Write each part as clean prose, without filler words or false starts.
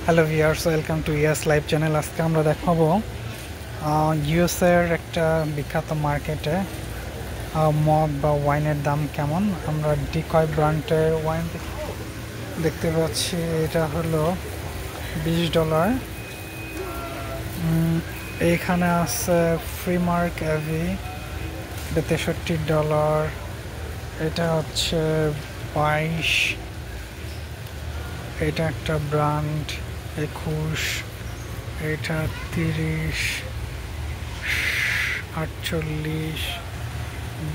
Hello viewers, welcome to yes live channel. আজকে আমরা দেখাবো ইউএসের একটা বিখ্যাত মার্কেটে মদ বা ওয়াইনের দাম কেমন। আমরা ডিকয় ব্র্যান্ডের ওয়াইন দেখতে পাচ্ছি, এটা হলো $20। এইখানে আছে ফ্রিমার্ক অ্যাভি, এটা $63। এটা হচ্ছে 22। এটা একটা ব্র্যান্ড 21। এটা 30, 48।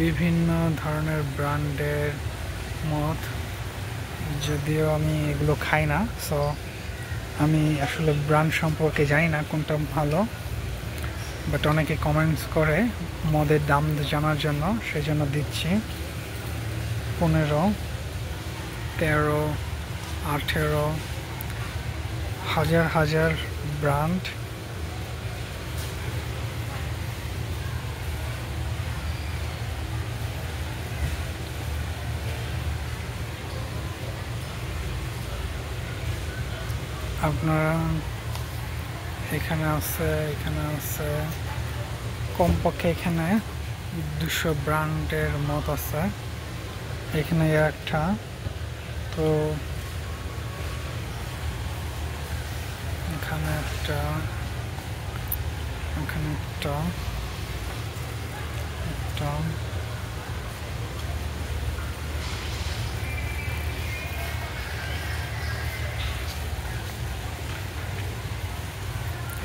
বিভিন্ন ধরনের ব্র্যান্ডের মদ, যদিও আমি এগুলো খাই না, সো আমি আসলে ব্র্যান্ড সম্পর্কে জানি না কোনটা ভালো, বাট অনেকে কমেন্টস করে মদের দাম জানার জন্য, সেই জন্য দিচ্ছি। 15, 13, 18, হাজার হাজার ব্র্যান্ড। আপনারা এখানে আছে কমপক্ষে এখানে 200 ব্র্যান্ডের মদ আছে। এখানে একটা, তো এখানে একটা, এখানে একটা, একটা,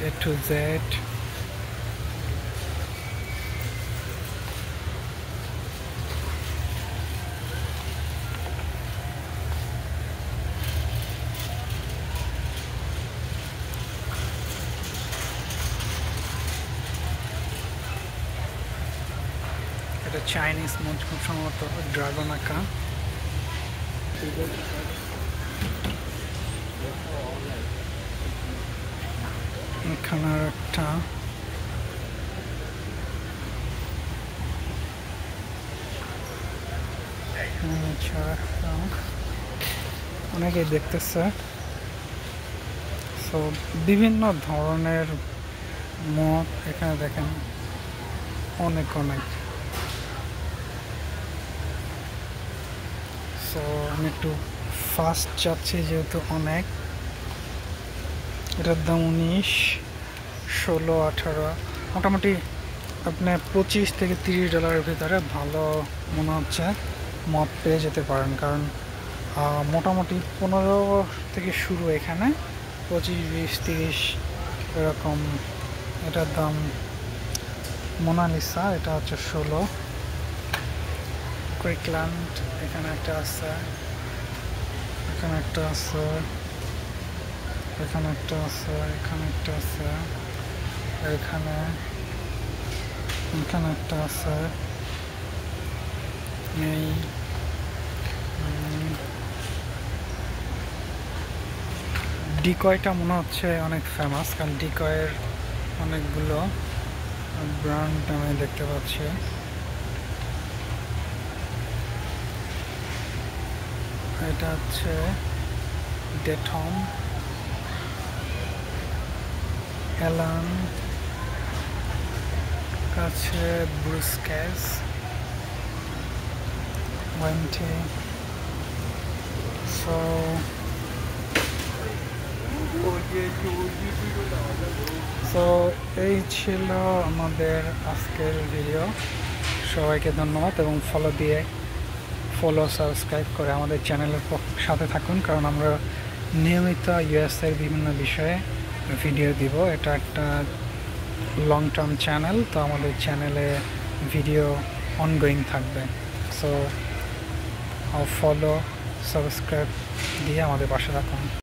A to Z। এটা চাইনিজ মদ, খুব সম্ভবত ড্রাগন আঁকা। এখানে একটা, অনেকেই দেখতেছে। সো বিভিন্ন ধরনের মদ এখানে দেখেন, অনেক অনেক। সো আমি একটু ফাস্ট যাচ্ছি যেহেতু অনেক। এটার দাম 19, 16, 18, মোটামুটি আপনার $25 থেকে $30 ভিতরে ভালো মনে হচ্ছে মদ পেয়ে যেতে পারেন, কারণ মোটামুটি 15 থেকে শুরু, এখানে 25, 20, 30 এরকম। এটার দাম মোনালিসা, এটা হচ্ছে 16। ক্রিকল্যান্ড এখানে একটা আছে, এখানে একটা আছে, এখানে একটা আছে, এখানে একটা আছে, এখানে এখানে একটা আছে। এই ডিকয়টা মনে হচ্ছে অনেক ফেমাস, কারণ ডিকয়ের অনেকগুলো ব্র্যান্ড আমি দেখতে পাচ্ছি। এটা হচ্ছে ডেটম, অ্যালান, কাছে ব্রুস্কেস, 20। সো এই ছিল আমাদের আজকের ভিডিও। সবাইকে ধন্যবাদ, এবং সাবস্ক্রাইব করে আমাদের চ্যানেলের সাথে থাকুন, কারণ আমরা নিয়মিত ইউএসের বিভিন্ন বিষয়ে ভিডিও দিব। এটা একটা লং টার্ম চ্যানেল, তো আমাদের চ্যানেলে ভিডিও অনগোয়িং থাকবে। সো সাবস্ক্রাইব দিয়ে আমাদের পাশে থাকুন।